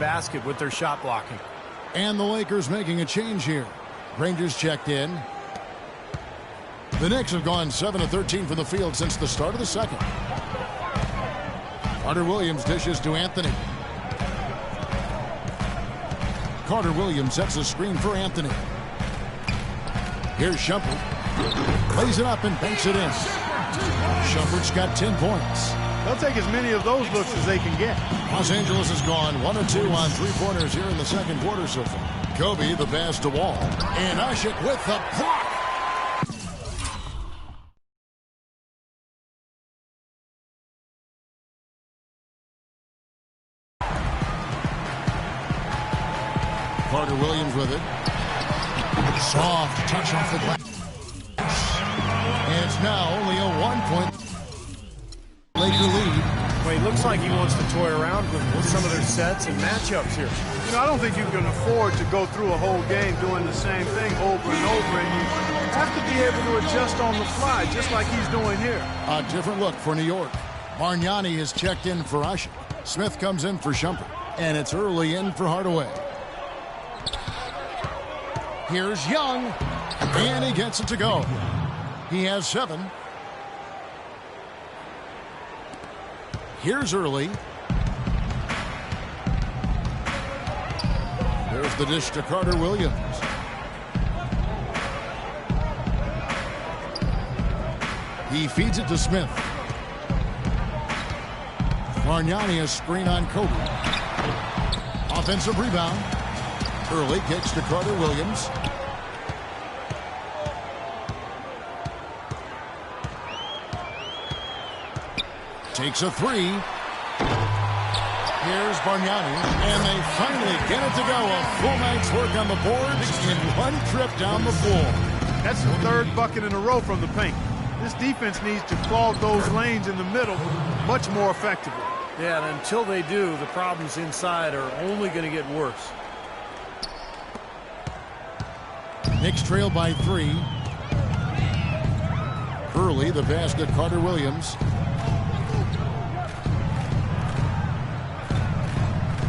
basket with their shot blocking. And the Lakers making a change here. Rangers checked in. The Knicks have gone 7 of 13 from the field since the start of the second. Carter Williams dishes to Anthony. Carter Williams sets a screen for Anthony. Here's Shumpert. Plays it up and banks it in. Shumpert's got 10 points. They'll take as many of those looks as they can get. Los Angeles has gone 1 of 2 on three-pointers here in the second quarter so far. Kobe, the pass to Wall. And Ashik with the block. Carter Williams with it. Soft touch off the glass. And it's now only a 1-point Laker lead. Well, he looks like he wants to toy around with some of their sets and matchups here. You know, I don't think you can afford to go through a whole game doing the same thing over and over, and you have to be able to adjust on the fly, just like he's doing here. A different look for New York. Bargnani has checked in for Ashik. Smith comes in for Shumpert. And it's early in for Hardaway. Here's Young, and he gets it to go. He has 7. Here's Early. There's the dish to Carter Williams. He feeds it to Smith. Bargnani a screen on Kobe. Offensive rebound. Early kicks to Carter Williams. Takes a 3. Here's Bargnani, and they finally get it to go. A full night's work on the boards in one trip down the floor. That's the 3rd bucket in a row from the paint. This defense needs to clog those lanes in the middle much more effectively. Yeah, and until they do, the problems inside are only going to get worse. Knicks trail by 3. Early, the pass to Carter Williams.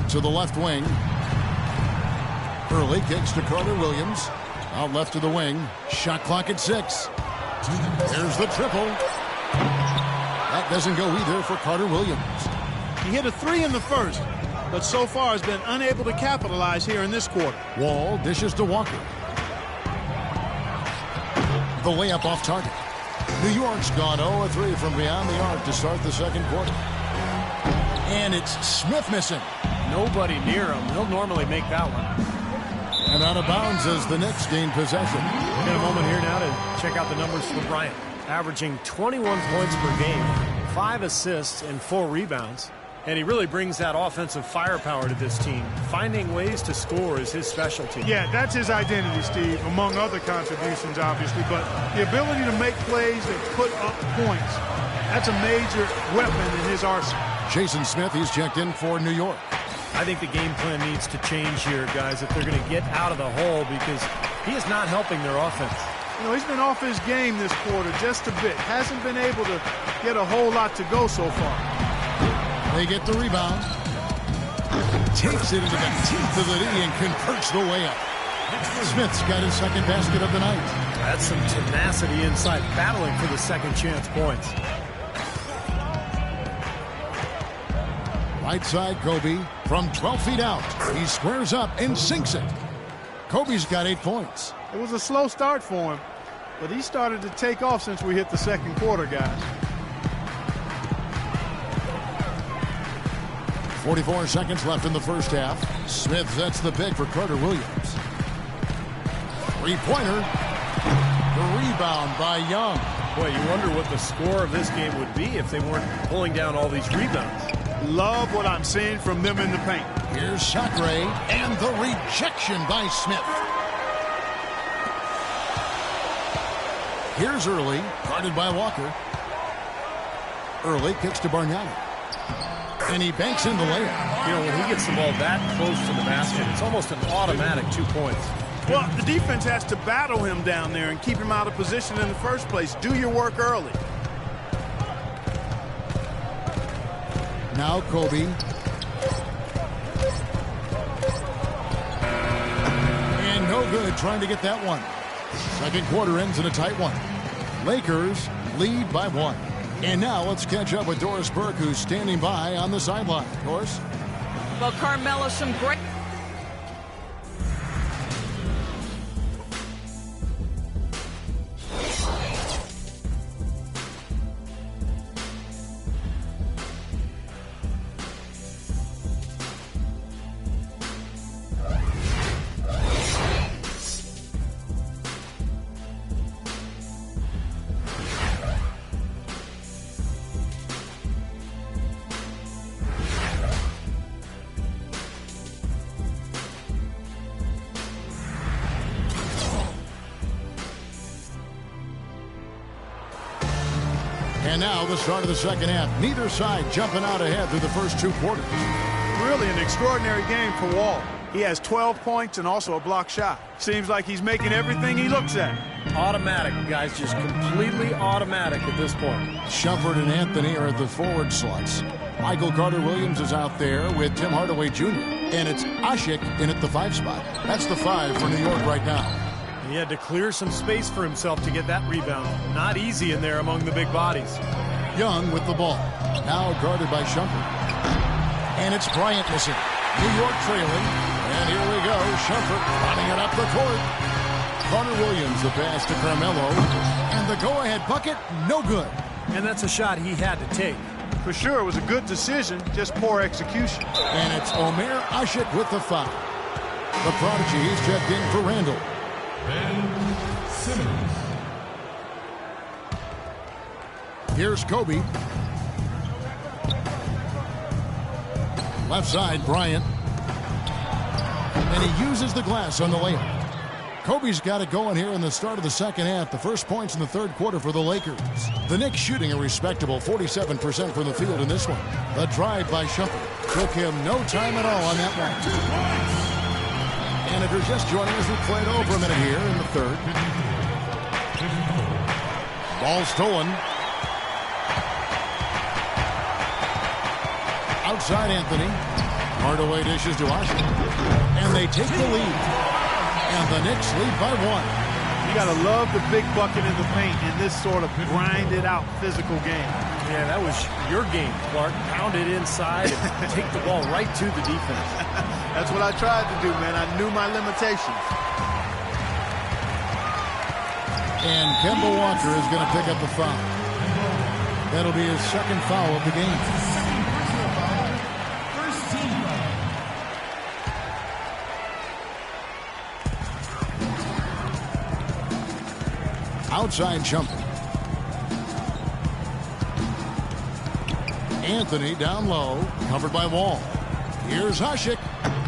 To the left wing. Early kicks to Carter Williams. Out left to the wing. Shot clock at 6. There's the triple. That doesn't go either for Carter Williams. He hit a 3 in the first, but so far has been unable to capitalize here in this quarter. Wall dishes to Walker. The layup off target. New York's gone 0 of 3 from beyond the arc to start the second quarter. And it's Smith missing. Nobody near him. He'll normally make that one. And out of bounds as the Knicks gain possession. We've got a moment here now to check out the numbers for Bryant. Averaging 21 points per game, 5 assists, and 4 rebounds. And he really brings that offensive firepower to this team. Finding ways to score is his specialty. Yeah, that's his identity, Steve, among other contributions, obviously. But the ability to make plays and put up points, that's a major weapon in his arsenal. Jason Smith, he's checked in for New York. I think the game plan needs to change here, guys, if they're going to get out of the hole, because he is not helping their offense. You know, he's been off his game this quarter just a bit. Hasn't been able to get a whole lot to go so far. They get the rebound. Takes it into the teeth of the knee and converts the layup. Smith's got his second basket of the night. That's some tenacity inside, battling for the second chance points. Right side, Kobe from 12 feet out. He squares up and sinks it. Kobe's got 8 points. It was a slow start for him, but he started to take off since we hit the second quarter, guys. 44 seconds left in the first half. Smith sets the pick for Carter Williams. Three-pointer. The rebound by Young. Boy, you wonder what the score of this game would be if they weren't pulling down all these rebounds. Love what I'm seeing from them in the paint. Here's Sacre, and the rejection by Smith. Here's Early, guarded by Walker. Early kicks to Bargnani. And he banks in the layup. You know, when he gets the ball that close to the basket, it's almost an automatic 2 points. Well, the defense has to battle him down there and keep him out of position in the first place. Do your work early. Now Kobe. no good trying to get that one. Second quarter ends in a tight one. Lakers lead by 1. And now let's catch up with Doris Burke, who's standing by on the sideline. Doris? Well, Carmelo, some great... And now the start of the second half. Neither side jumping out ahead through the first 2 quarters. Really an extraordinary game for Wall. He has 12 points and also a block shot. Seems like he's making everything he looks at. Automatic, guys, just completely automatic at this point. Shumpert and Anthony are at the forward slots. Michael Carter-Williams is out there with Tim Hardaway Jr. And it's Ashik in at the 5 spot. That's the 5 for New York right now. He had to clear some space for himself to get that rebound. Not easy in there among the big bodies. Young with the ball. Now guarded by Shumpert. And it's Bryant missing. New York trailing. And here we go. Shumpert running it up the court. Carter-Williams the pass to Carmelo. And the go-ahead bucket, no good. And that's a shot he had to take. For sure, it was a good decision, just poor execution. And it's Omer Ashik with the foul. The prodigy is checked in for Randall. Ben Simmons. Here's Kobe. Left side, Bryant. And he uses the glass on the layup. Kobe's got it going here in the start of the second half. The first points in the third quarter for the Lakers. The Knicks shooting a respectable 47% from the field in this one. The drive by Shumpert. Took him no time at all on that one. And if you're just joining us, we've played over a minute here in the third. Ball stolen. Outside Anthony. Hardaway dishes to Ashik. And they take the lead. And the Knicks lead by 1. You got to love the big bucket in the paint in this sort of grinded-out physical game. Yeah, that was your game, Clark. Pound it inside and take the ball right to the defense. That's what I tried to do, man. I knew my limitations. And Kemba Walker is going to pick up the foul. That'll be his second foul of the game. First team foul. Outside Shumpert. Anthony down low, covered by Wall. Here's Ashik.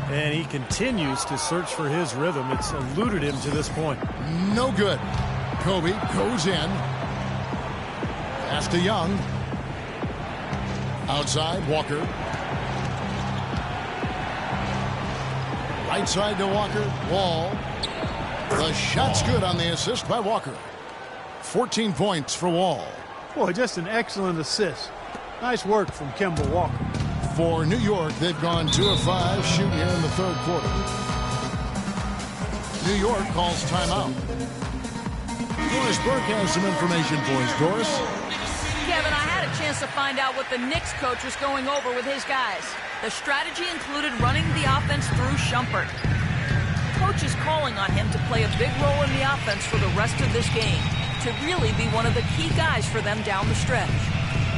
And he continues to search for his rhythm. It's eluded him to this point. No good. Kobe goes in. Pass to Young. Outside, Walker. Right side to Walker. Wall. The shot's good on the assist by Walker. 14 points for Wall. Boy, just an excellent assist. Nice work from Kemba Walker. For New York, they've gone 2 of 5 shooting here in the third quarter. New York calls timeout. Doris Burke has some information for us. Doris? Kevin, I had a chance to find out what the Knicks coach was going over with his guys. The strategy included running the offense through Shumpert. Coach is calling on him to play a big role in the offense for the rest of this game, to really be one of the key guys for them down the stretch.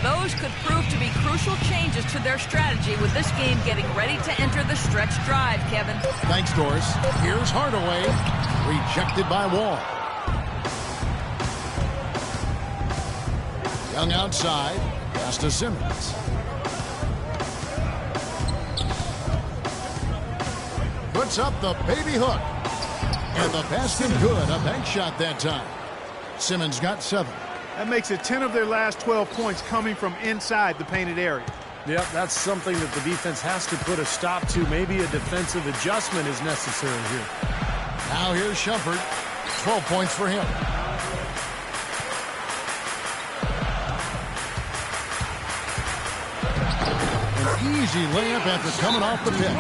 Those could prove to be crucial changes to their strategy with this game getting ready to enter the stretch drive, Kevin. Thanks, Doris. Here's Hardaway. Rejected by Wall. Young outside. Pass to Simmons. Puts up the baby hook. And the basket good. A bank shot that time. Simmons got 7. That makes it 10 of their last 12 points coming from inside the painted area. Yep, that's something that the defense has to put a stop to. Maybe a defensive adjustment is necessary here. Now here's Shumpert. 12 points for him. An easy layup after coming off the pin.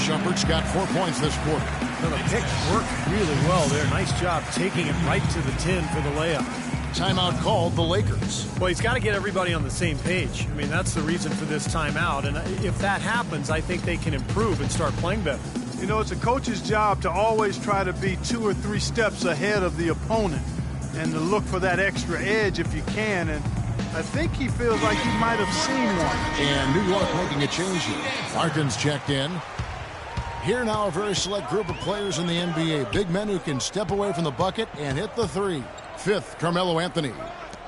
Shumpert's got 4 points this quarter. So the pick worked really well there. Nice job taking it right to the 10 for the layup. Timeout called the Lakers. Well, he's got to get everybody on the same page. I mean, that's the reason for this timeout. And if that happens, I think they can improve and start playing better. You know, it's a coach's job to always try to be 2 or 3 steps ahead of the opponent and to look for that extra edge if you can. And I think he feels like he might have seen one. And New York making a change here. Larkin's checked in. Here now a very select group of players in the NBA. Big men who can step away from the bucket and hit the 3. 5th, Carmelo Anthony.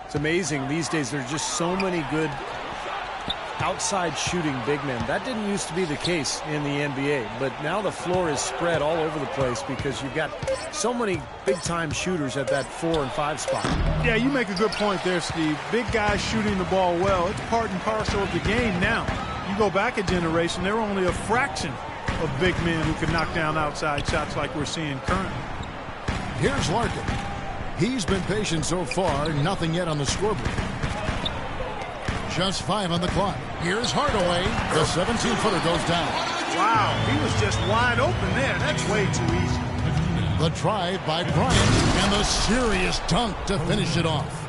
It's amazing these days. There's just so many good outside shooting big men. That didn't used to be the case in the NBA, but now the floor is spread all over the place because you've got so many big-time shooters at that 4 and 5 spot. Yeah, you make a good point there, Steve. Big guys shooting the ball well. It's part and parcel of the game now. You go back a generation, there were only a fraction of big men who could knock down outside shots like we're seeing currently. Here's Larkin. He's been patient so far, nothing yet on the scoreboard. Just 5 on the clock. Here's Hardaway. The 17-footer goes down. Wow, he was just wide open there. That's way too easy. The drive by Bryant and the serious dunk to finish it off.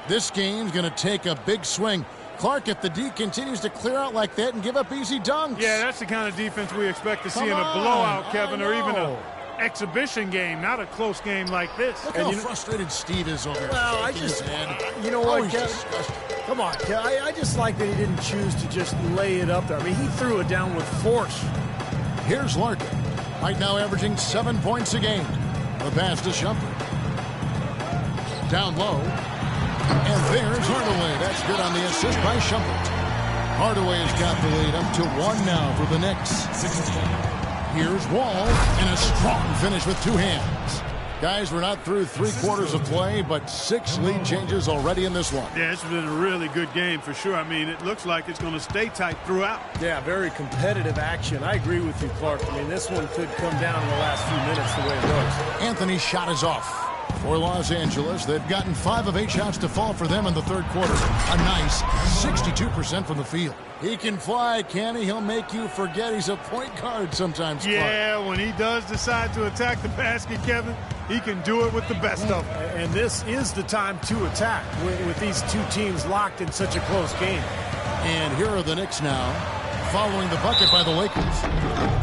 This game's going to take a big swing. Clark, if the D continues to clear out like that and give up easy dunks. Yeah, that's the kind of defense we expect to see in a blowout, Kevin, or even an exhibition game, not a close game like this. Look how frustrated Steve is over here. Well, you know what, Kevin? Come on, Kevin. I just like that he didn't choose to just lay it up there. I mean, he threw it down with force. Here's Larkin. Right now averaging 7 points a game. The pass to Shumpert. Down low. And there's Hardaway. That's good on the assist by Shumpert. Hardaway has got the lead up to 1 now for the Knicks. Here's Wall, and a strong finish with 2 hands. Guys, we're not through 3 quarters of play, but 6 lead changes already in this one. Yeah, it's been a really good game for sure. I mean, it looks like it's going to stay tight throughout. Yeah, very competitive action. I agree with you, Clark. I mean, this one could come down in the last few minutes the way it goes. Anthony's shot is off. For Los Angeles, they've gotten 5 of 8 shots to fall for them in the 3rd quarter. A nice 62% from the field. He can fly, can he? He'll make you forget he's a point guard sometimes, Clark. Yeah, when he does decide to attack the basket, Kevin, he can do it with the best of them. And this is the time to attack with these 2 teams locked in such a close game. And here are the Knicks now, following the bucket by the Lakers.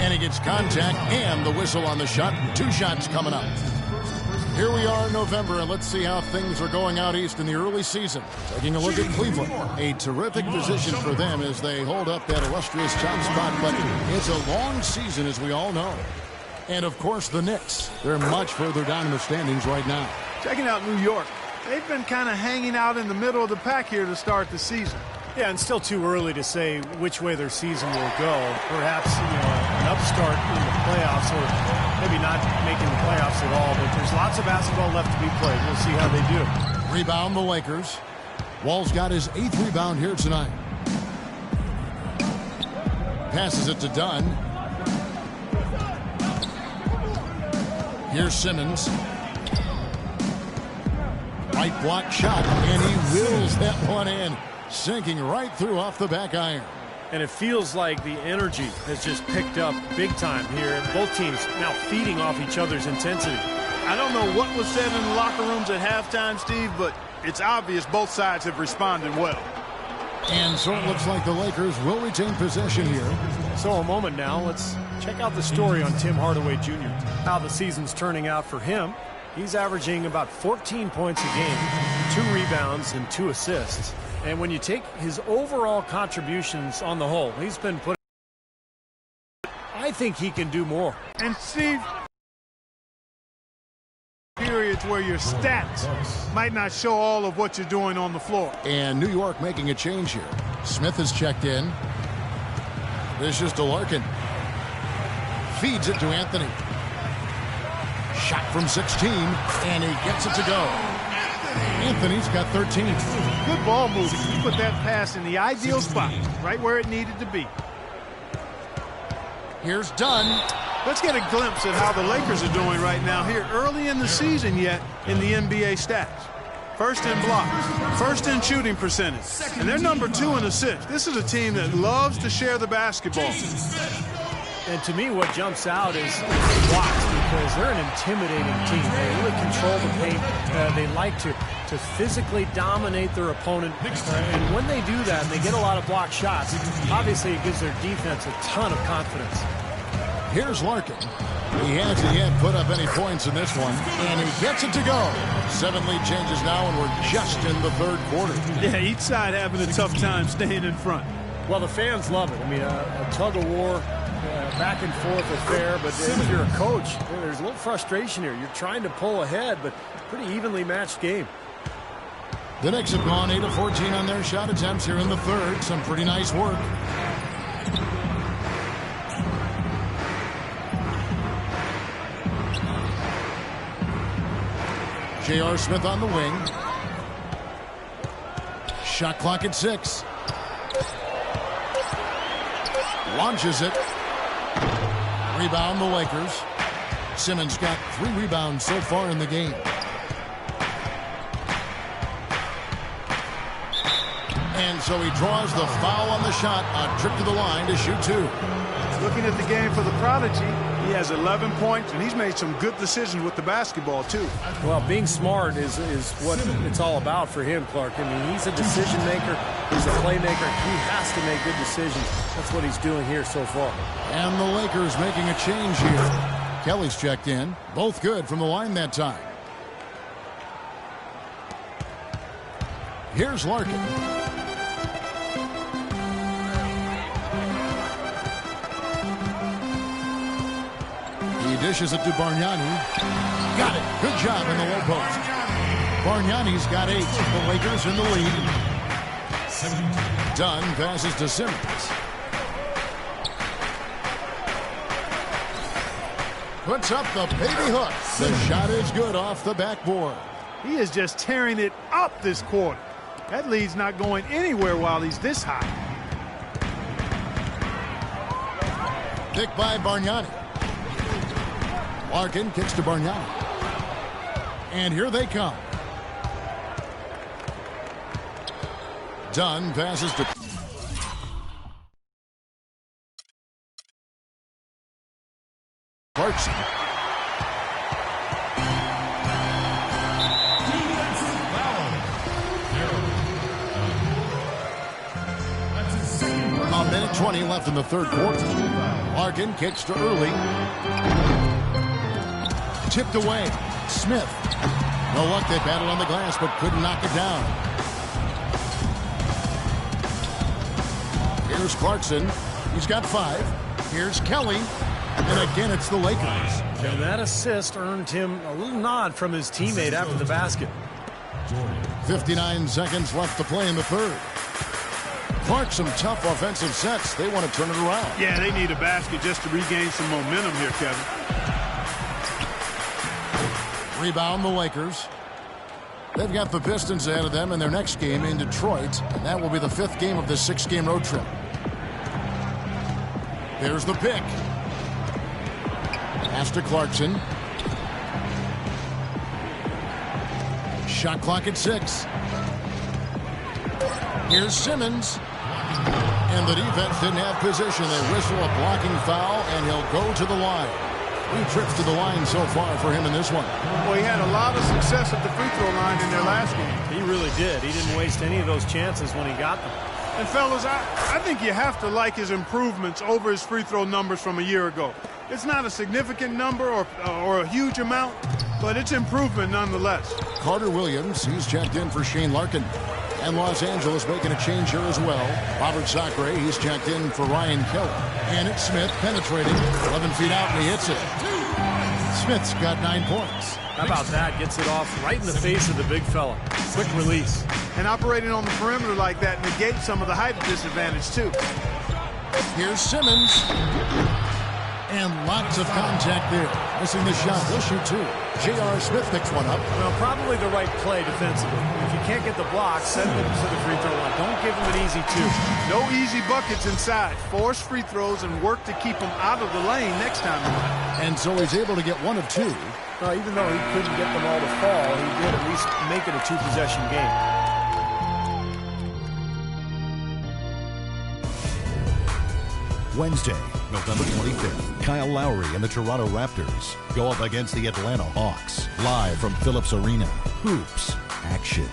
And he gets contact and the whistle on the shot. 2 shots coming up. Here we are in November, and let's see how things are going out east in the early season. Taking a look at Cleveland. A terrific position for them as they hold up that illustrious top spot, but it's a long season, as we all know. And, of course, the Knicks. They're much further down in the standings right now. Checking out New York. They've been kind of hanging out in the middle of the pack here to start the season. Yeah, and still too early to say which way their season will go. Perhaps, an upstart in the playoffs or maybe not making the playoffs at all, but there's lots of basketball left to be played. We'll see how they do. Rebound the Lakers. Wall's got his 8th rebound here tonight. Passes it to Dunn. Here's Simmons. Right block shot, and he wills that one in, sinking right through off the back iron. And it feels like the energy has just picked up big time here, and both teams now feeding off each other's intensity. I don't know what was said in the locker rooms at halftime, Steve, but it's obvious both sides have responded well. And so it looks like the Lakers will retain possession here. So a moment now, let's check out the story on Tim Hardaway Jr. How the season's turning out for him. He's averaging about 14 points a game, 2 rebounds and 2 assists. And when you take his overall contributions on the whole, he's been put. I think he can do more. And Steve, periods where your stats might not show all of what you're doing on the floor. And New York making a change here. Smith has checked in. This is to Larkin. Feeds it to Anthony. Shot from 16, and he gets it to go. Anthony's got 13. Good ball movement. You put that pass in the ideal spot, right where it needed to be. Here's Dunn. Let's get a glimpse at how the Lakers are doing right now here early in the season yet in the NBA stats. First in blocks, first in shooting percentage, and they're number 2 in assists. This is a team that loves to share the basketball. And to me, what jumps out is blocks. because they're an intimidating team. They really control the paint. They like to physically dominate their opponent. And when they do that and they get a lot of blocked shots, obviously it gives their defense a ton of confidence. Here's Larkin. He hasn't yet put up any points in this one, and he gets it to go. 7 lead changes now, and we're just in the third quarter. Yeah, each side having a tough time staying in front. Well, the fans love it. I mean, a tug of war, back and forth affair, but if you're a coach, there's a little frustration here. You're trying to pull ahead, but pretty evenly matched game. The Knicks have gone 8 of 14 on their shot attempts here in the third. Some pretty nice work. J.R. Smith on the wing. Shot clock at 6. Launches it. Rebound the Lakers. Simmons got 3 rebounds so far in the game. And so he draws the foul on the shot. A trip to the line to shoot 2. Looking at the game for the Prodigy, he has 11 points, and he's made some good decisions with the basketball, too. Well, being smart is what it's all about for him, Clark. I mean, he's a decision maker. He's a playmaker. He has to make good decisions. That's what he's doing here so far. And the Lakers making a change here. Kelly's checked in. Both good from the line that time. Here's Larkin. He dishes it to Bargnani. Got it. Good job in the low post. Bargnani's got 8. The Lakers in the lead. Dunn passes to Simmons. Puts up the baby hook. The shot is good off the backboard. He is just tearing it up this quarter. That lead's not going anywhere while he's this high. Pick by Bargnani. Larkin kicks to Bargnani. And here they come. Dunn passes to Clarkson. A minute 20 left in the third quarter. Larkin kicks to Early. Tipped away. Smith. No luck. They battled on the glass but couldn't knock it down. Here's Clarkson. He's got 5. Here's Kelly. And again, it's the Lakers. And that assist earned him a little nod from his teammate after the basket. 59 seconds left to play in the third. Clark, some tough offensive sets. They want to turn it around. Yeah, they need a basket just to regain some momentum here, Kevin. Rebound the Lakers. They've got the Pistons ahead of them in their next game in Detroit. And that will be the 5th game of this 6-game road trip. There's the pick. Pass to Clarkson. Shot clock at 6. Here's Simmons. And the defense didn't have position. They whistle a blocking foul, and he'll go to the line. 3 trips to the line so far for him in this one. Well, he had a lot of success at the free throw line in their last game. He really did. He didn't waste any of those chances when he got them. And, fellas, I think you have to like his improvements over his free throw numbers from a year ago. It's not a significant number or a huge amount, but it's improvement nonetheless. Carter Williams, he's checked in for Shane Larkin. And Los Angeles making a change here as well. Robert Sacre, he's checked in for Ryan Kelly. And it's Smith penetrating. 11 feet out, and he hits it. Smith's got 9 points. How about that? Gets it off right in the face of the big fella. Quick release. And operating on the perimeter like that negates some of the height disadvantage, too. Here's Simmons. And lots of contact there. Missing the shot. He'll shoot 2. J.R. Smith picks one up. Well, probably the right play defensively. If you can't get the block, send him to the free throw line. Don't give him an easy 2. No easy buckets inside. Force free throws and work to keep them out of the lane next time around. And so he's able to get 1 of 2. Even though he couldn't get them all to fall, he did at least make it a 2-possession game. Wednesday, November 25th, Kyle Lowry and the Toronto Raptors go up against the Atlanta Hawks. Live from Phillips Arena. Hoops action.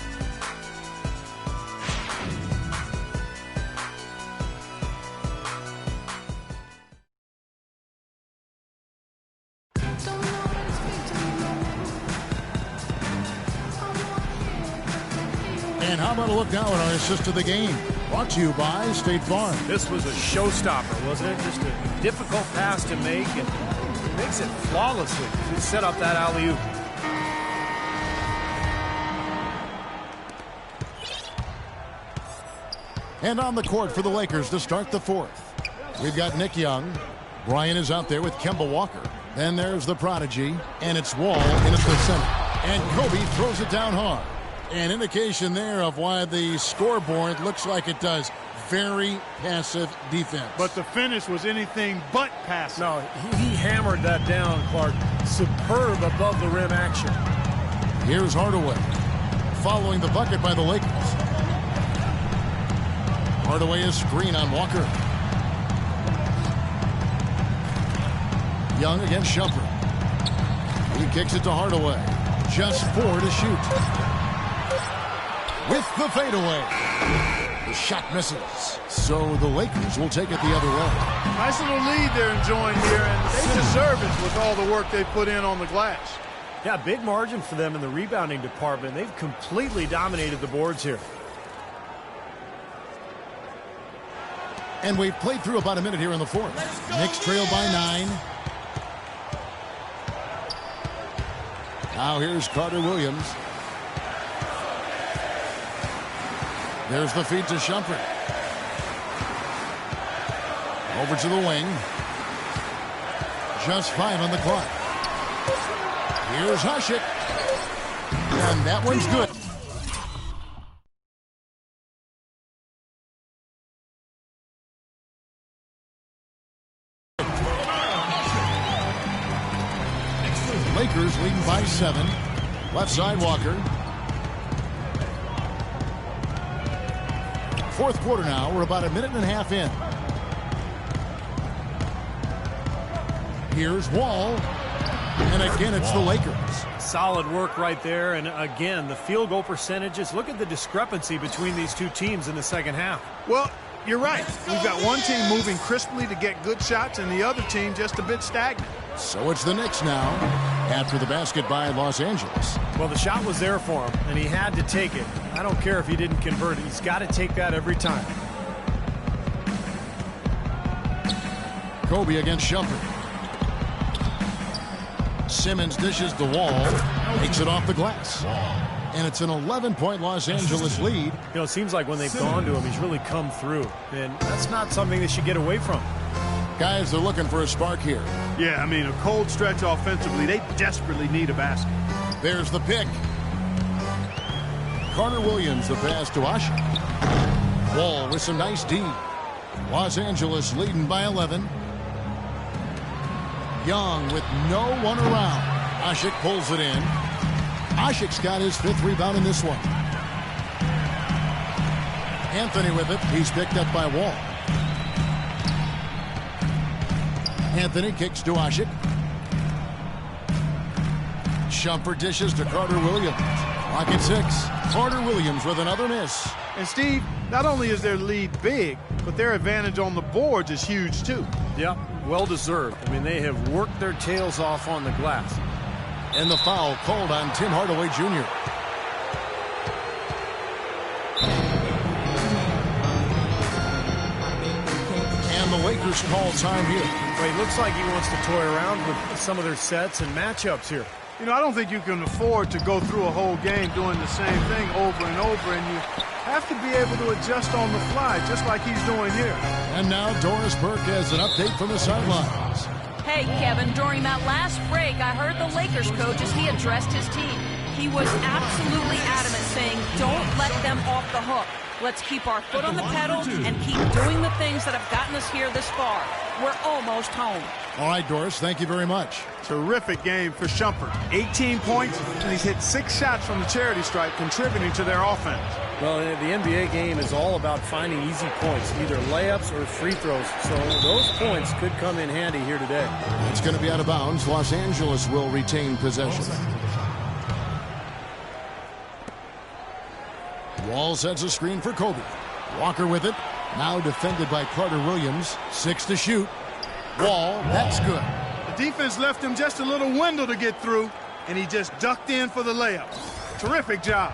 And how about a look now at our assist of the game? Brought to you by State Farm. This was a showstopper, wasn't it? Just a difficult pass to make, and he makes it flawlessly. He set up that alley-oop. And on the court for the Lakers to start the fourth. We've got Nick Young. Brian is out there with Kemba Walker. Then there's the prodigy, and it's Wall in at the center. And Kobe throws it down hard. An indication there of why the scoreboard looks like it does. Very passive defense. But the finish was anything but passive. No, he hammered that down, Clark. Superb above the rim action. Here's Hardaway. Following the bucket by the Lakers. Hardaway is screen on Walker. Young against Shumpert. He kicks it to Hardaway. Just 4 to shoot. With the fadeaway. The shot misses. So the Lakers will take it the other way. Nice little lead they're enjoying here, and they deserve it with all the work they put in on the glass. Yeah, big margin for them in the rebounding department. They've completely dominated the boards here. And we've played through about a minute here in the fourth. Knicks trail by 9. Now here's Carter Williams. There's the feed to Shumpert. Over to the wing. Just 5 on the clock. Here's Hasek. And that one's good. Lakers leading by 7. Left side Walker. Fourth quarter now. We're about a minute and a half in. Here's Wall. And again, it's the Lakers. Solid work right there. And again, the field goal percentages. Look at the discrepancy between these two teams in the second half. Well, you're right. We've got one team moving crisply to get good shots and the other team just a bit stagnant. So it's the Knicks now after the basket by Los Angeles. Well, the shot was there for him, and he had to take it. I don't care if he didn't convert it. He's got to take that every time. Kobe against Shumpert. Simmons dishes the Wall. Takes it off the glass. And it's an 11-point Los Angeles lead. You know, it seems like when they've gone to him, he's really come through. And that's not something they should get away from. Guys, they're looking for a spark here. Yeah, I mean, a cold stretch offensively. They desperately need a basket. There's the pick. Carter Williams, the pass to Hasek. Wall with some nice D. Los Angeles leading by 11. Young with no one around. Hasek pulls it in. Hasek's got his 5th rebound in this one. Anthony with it. He's picked up by Wall. Anthony kicks to Hasek. Shumpert dishes to Carter Williams. Clock at 6. Carter Williams with another miss. And Steve, not only is their lead big, but their advantage on the boards is huge too. Yeah, well deserved. I mean, they have worked their tails off on the glass. And the foul called on Tim Hardaway Jr. And the Lakers call time here. Well, he looks like he wants to toy around with some of their sets and matchups here. You know, I don't think you can afford to go through a whole game doing the same thing over and over, and you have to be able to adjust on the fly, just like he's doing here. And now Doris Burke has an update from the sidelines. Hey, Kevin, during that last break, I heard the Lakers coach as he addressed his team. He was absolutely adamant, saying, don't let them off the hook. Let's keep our foot on the pedal and keep doing the things that have gotten us here this far. We're almost home. All right, Doris, thank you very much. Terrific game for Shumpert. 18 points, and he's hit 6 shots from the charity stripe, contributing to their offense. Well, the NBA game is all about finding easy points, either layups or free throws. So those points could come in handy here today. It's going to be out of bounds. Los Angeles will retain possession. Wall sets a screen for Kobe. Walker with it. Now defended by Carter Williams. 6 to shoot. Wall, that's good. The defense left him just a little window to get through, and he just ducked in for the layup. Terrific job.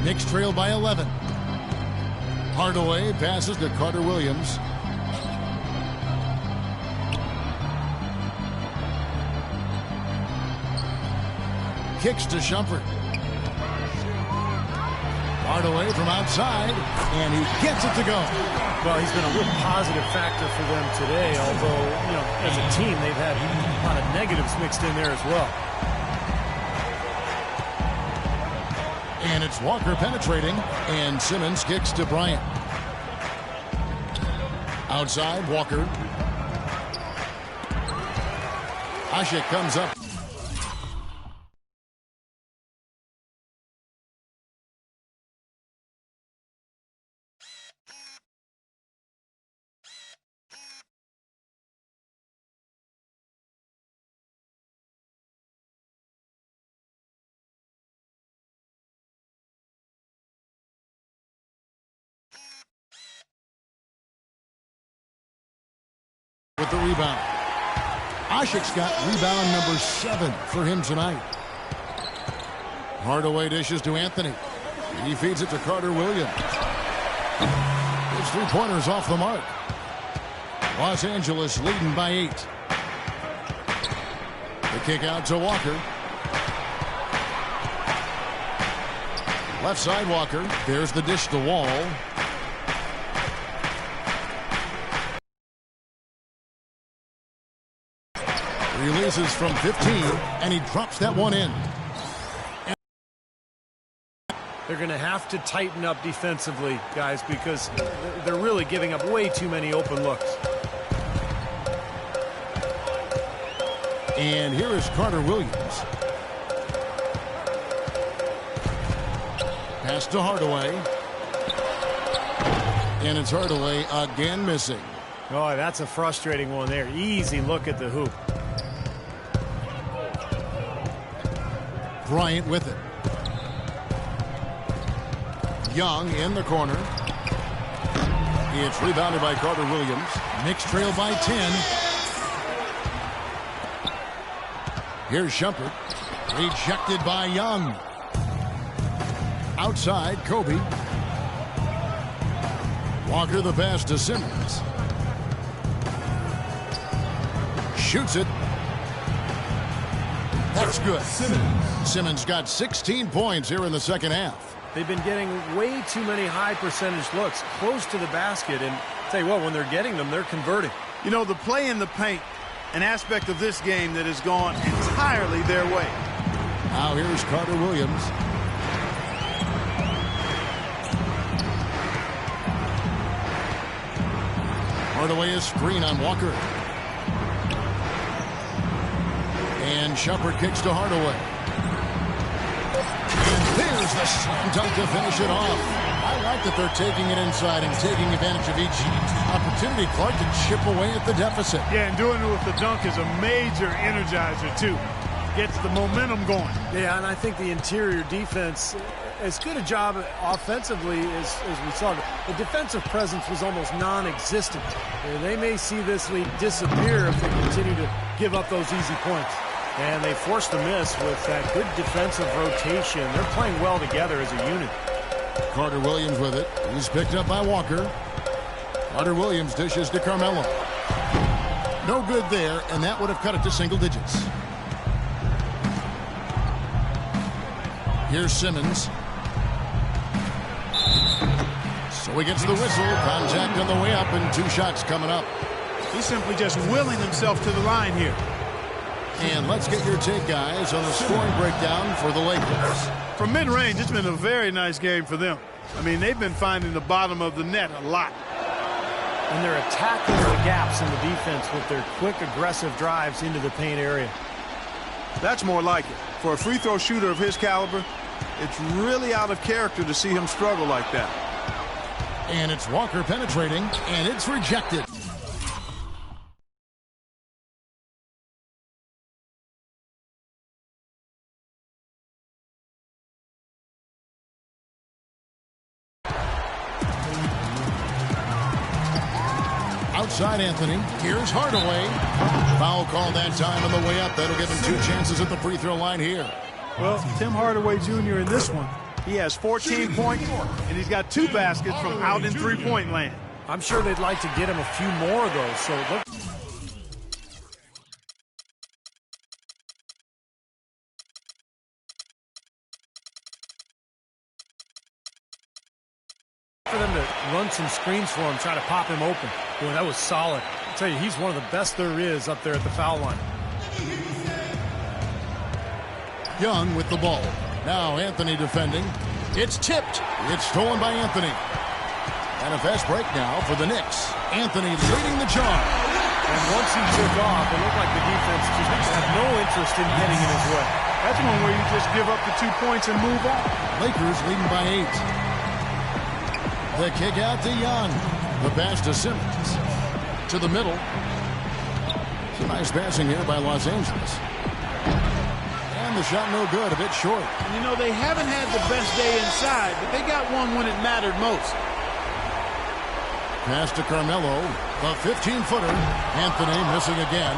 Knicks trail by 11. Hardaway passes to Carter Williams. Kicks to Shumpert. Hardaway from outside, and he gets it to go. Well, he's been a real positive factor for them today, although, as a team, they've had a lot of negatives mixed in there as well. And it's Walker penetrating, and Simmons kicks to Bryant. Outside, Walker. Ashik comes up. With the rebound. Ashik's got rebound number 7 for him tonight. Hardaway dishes to Anthony. He feeds it to Carter Williams. His three-pointers off the mark. Los Angeles leading by 8. The kick out to Walker. Left side Walker. There's the dish to Wall. Releases from 15, and he drops that one in. They're going to have to tighten up defensively, guys, because they're really giving up way too many open looks. And here is Carter Williams. Pass to Hardaway. And it's Hardaway again missing. Oh, that's a frustrating one there. Easy look at the hoop. Bryant with it. Young in the corner. It's rebounded by Carter Williams. Knicks trail by 10. Here's Shumpert. Rejected by Young. Outside, Kobe. Walker the pass to Simmons. Shoots it. That's good. Simmons got 16 points here in the second half. They've been getting way too many high percentage looks close to the basket, and tell you what, when they're getting them, they're converting. The play in the paint, an aspect of this game that has gone entirely their way. Now here's Carter Williams. Hardaway is screen on Walker. And Shumpert kicks to Hardaway. And there's the slam dunk to finish it off. I like that they're taking it inside and taking advantage of each opportunity, Clark, to chip away at the deficit. Yeah, and doing it with the dunk is a major energizer, too. Gets the momentum going. Yeah, and I think the interior defense, as good a job offensively as we saw, the defensive presence was almost non-existent. They may see this lead disappear if they continue to give up those easy points. And they forced the miss with that good defensive rotation. They're playing well together as a unit. Carter Williams with it. He's picked up by Walker. Carter Williams dishes to Carmelo. No good there, and that would have cut it to single digits. Here's Simmons. So he gets the whistle. Contact on the way up, and 2 shots coming up. He's simply just willing himself to the line here. And let's get your take, guys, on the scoring breakdown for the Lakers. From mid-range, it's been a very nice game for them. I mean, they've been finding the bottom of the net a lot. And they're attacking the gaps in the defense with their quick, aggressive drives into the paint area. That's more like it. For a free throw shooter of his caliber, It's really out of character to see him struggle like that. And it's Walker penetrating, and it's rejected. Outside Anthony. Here's Hardaway. Foul call that time on the way up. That'll give him 2 chances at the free throw line here. Well, Tim Hardaway Jr. in this one, he has 14 points, and he's got 2 baskets from out in three-point land. I'm sure they'd like to get him a few more of those, so look. For them to run some screens for him, try to pop him open. Boy, that was solid. I'll tell you, he's one of the best there is up there at the foul line. Young with the ball. Now Anthony defending. It's tipped. It's stolen by Anthony. And a fast break now for the Knicks. Anthony leading the charge. And once he took off, it looked like the defense just had no interest in getting in his way. That's one where you just give up the 2 points and move on. Lakers leading by 8. The kick out to Young. The pass to Simmons. To the middle. Some nice passing here by Los Angeles. And the shot no good, a bit short. And you know, they haven't had the best day inside, but they got one when it mattered most. Pass to Carmelo. The 15-footer. Anthony missing again.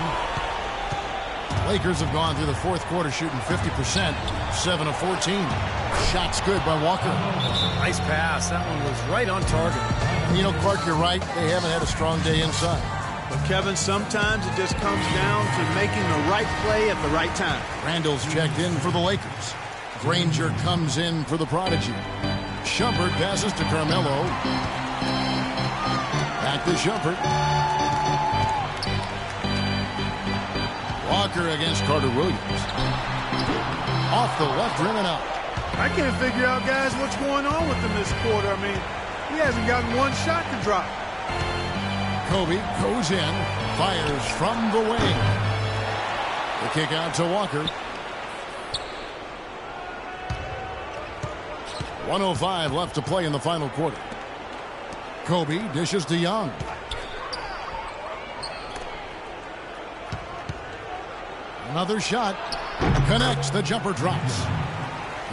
Lakers have gone through the fourth quarter shooting 50%. 7 of 14. Shots good by Walker. Nice pass. That one was right on target. You know, Clark, you're right. They haven't had a strong day inside. But, Kevin, sometimes it just comes down to making the right play at the right time. Randall's checked in for the Lakers. Granger comes in for the Prodigy. Shumpert passes to Carmelo. Back to Shumpert. Walker against Carter Williams. Off the left rim and out. I can't figure out, guys, what's going on with him this quarter. I mean, he hasn't gotten one shot to drop. Kobe goes in, fires from the wing. The kick out to Walker. 1:05 left to play in the final quarter. Kobe dishes to Young. Another shot. Connects. The jumper drops.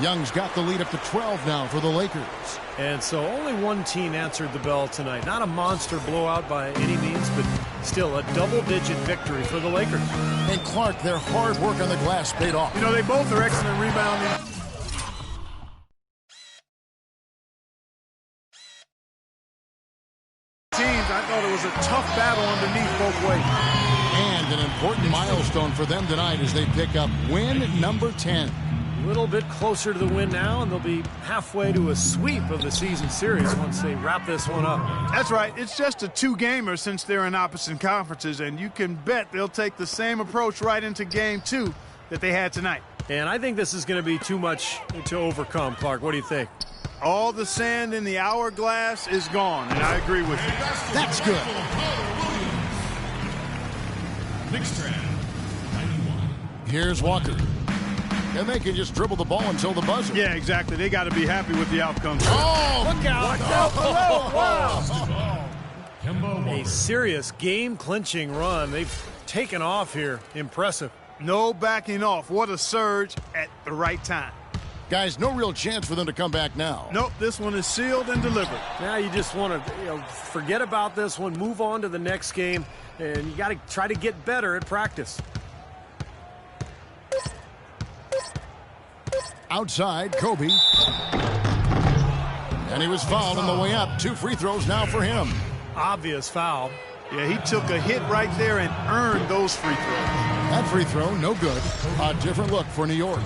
Young's got the lead up to 12 now for the Lakers. And so only one team answered the bell tonight. Not a monster blowout by any means, but still a double-digit victory for the Lakers. And Clark, their hard work on the glass paid off. You know, they both are excellent rebounding. Teams, I thought it was a tough battle underneath both ways. And an important milestone for them tonight as they pick up win number 10. A little bit closer to the win now, and they'll be halfway to a sweep of the season series once they wrap this one up. That's right. It's just a 2-gamer since they're in opposite conferences, and you can bet they'll take the same approach right into Game 2 that they had tonight. And I think this is going to be too much to overcome, Clark. What do you think? All the sand in the hourglass is gone, and I agree with you. That's good. Next round, 91. Here's Walker. And they can just dribble the ball until the buzzer. Yeah, exactly. They got to be happy with the outcome. Oh, Look out! Wow! Kemba A Walker. serious game-clinching run. They've taken off here. Impressive. No backing off. What a surge at the right time. guys, no real chance for them to come back now. Nope, this one is sealed and delivered. Now you just want to forget about this one, move on to the next game, and you got to try to get better at practice. Outside, Kobe. And he was fouled on the way up. 2 free throws now for him. Obvious foul. Yeah, he took a hit right there and earned those free throws. That free throw, no good. A different look for New York.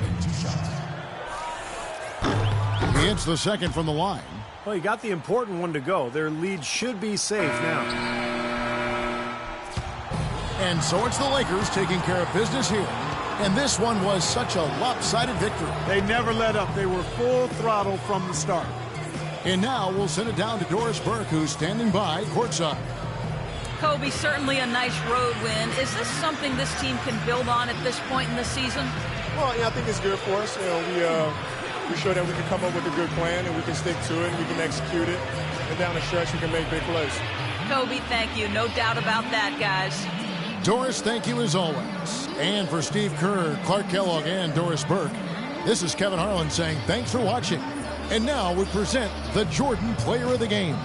He hits the second from the line. Well, he got the important one to go. Their lead should be safe now. And so it's the Lakers taking care of business here. And this one was such a lopsided victory. They never let up. They were full throttle from the start. And now we'll send it down to Doris Burke, who's standing by courtside. Kobe, certainly a nice road win. Is this something this team can build on at this point in the season? Well, yeah, I think it's good for us. we showed that we can come up with a good plan and we can stick to it and we can execute it. And down the stretch, we can make big plays. Kobe, thank you. No doubt about that, guys. Doris, thank you as always. And for Steve Kerr, Clark Kellogg, and Doris Burke, this is Kevin Harlan saying thanks for watching. And now we present the Jordan Player of the Game.